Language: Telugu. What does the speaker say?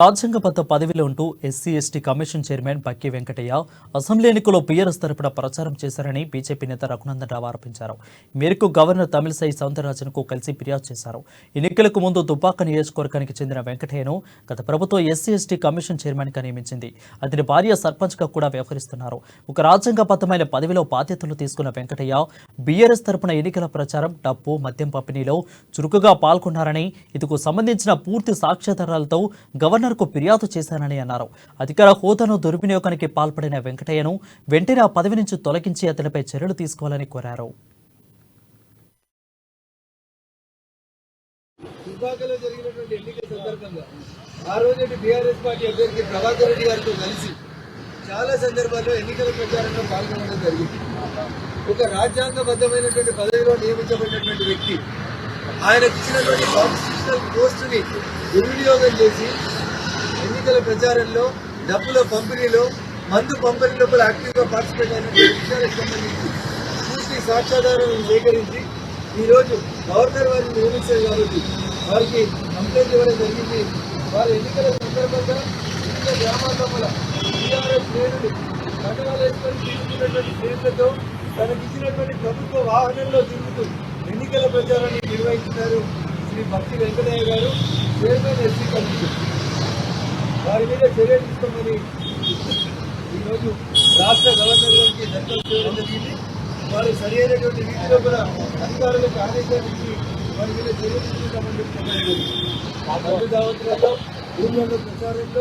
రాజ్యాంగబద్ధ పదవిలో ఉంటూ ఎస్సీ ఎస్టీ కమిషన్ చైర్మన్ బక్కి వెంకటయ్య అసెంబ్లీ ఎన్నికల్లో పీఆర్ఎస్ తరపున ప్రచారం చేశారని బీజేపీ నేత రఘునందన్ రావు ఆరోపించారు. ఈ మేరకు గవర్నర్ తమిళిసై సౌందరరాజన్కు కలిసి ఫిర్యాదు చేశారు. ఎన్నికలకు ముందు దుబ్బాక నియోజకవర్గానికి చెందిన వెంకటయ్యను గత ప్రభుత్వం ఎస్సీ ఎస్టీ కమిషన్ చైర్మన్గా నియమించింది. అతని భార్య సర్పంచ్గా కూడా వ్యవహరిస్తున్నారు. ఒక రాజ్యాంగబద్ధమైన పదవిలో బాధ్యతలు తీసుకున్న వెంకటయ్య బీఆర్ఎస్ తరపున ఎన్నికల ప్రచారం, డబ్బు, మద్యం పంపిణీలో చురుకుగా పాల్గొన్నారని, ఇందుకు సంబంధించిన పూర్తి సాక్ష్యాధారాలతో గవర్నర్ ఫిర్యాదు చేశానని అన్నారు. అధికార హోదాను దుర్వినియోగానికి పాల్పడిన వెంకటయ్యను వెంటనే ఆ పదవి నుంచి తొలగించి అతనిపై చర్యలు తీసుకోవాలని కోరారు. దుబ్బాకలో జరిగినటువంటి ఎన్నికల సందర్భంగా ఆ రోజు బీఆర్ఎస్ పార్టీ అభ్యర్థి ప్రభాకర్ రెడ్డి గారితో కలిసి చాలా సందర్భాల్లో ఎన్నికల ప్రచారంలో పాల్గొనడం జరిగింది. ఒక రాజ్యాంగబద్ధమైనటువంటి పదవిలో నియమించబడినటువంటి వ్యక్తి ఆయనకు ఇచ్చినటువంటి కాన్స్టిట్యూషనల్ పోస్టుని దుర్వినియోగం చేసి ఎన్నికల ప్రచారంలో, డబ్బుల పంపిణీలో, మందు పంపిణీలో కూడా యాక్టివ్గా పార్టిసిపేట్ అయినటువంటి విషయాలకు సంబంధించి పూర్తి సాక్ష్యాధారాలను సేకరించి ఈరోజు గవర్నర్ వారిని నియమించారు కాబట్టి వారికి కంప్లైంట్ ఇవ్వడం జరిగింది. వారి ఎన్నికల సందర్భంగా వివిధ గ్రామాల్లో కూడా టీఆర్ఎస్ శ్రేణులు కండవాలు వేసుకొని తిరుగుతున్నటువంటి శ్రేణులతో తనకిచ్చినటువంటి ప్రభుత్వ వాహనంలో తిరుగుతూ ఎన్నికల ప్రచారాన్ని నిర్వహిస్తున్నారు శ్రీ బక్కి వెంకటయ్య గారు, చైర్మన్ ఎస్సీ కమిషన్. వారి మీద చర్యలు తీసుకోమని ఈరోజు రాష్ట్ర గవర్నర్ గారికి దరఖాస్తు చేయడం జరిగింది. వారు సరి అయినటువంటి రీతిలో కూడా అధికారులకు ఆదేశానికి వారి మీద చర్యలు తీసుకుంటామని చెప్పడం జరిగింది. ఆ మందు దావతులలో, ఊళ్ళలో ప్రచారంలో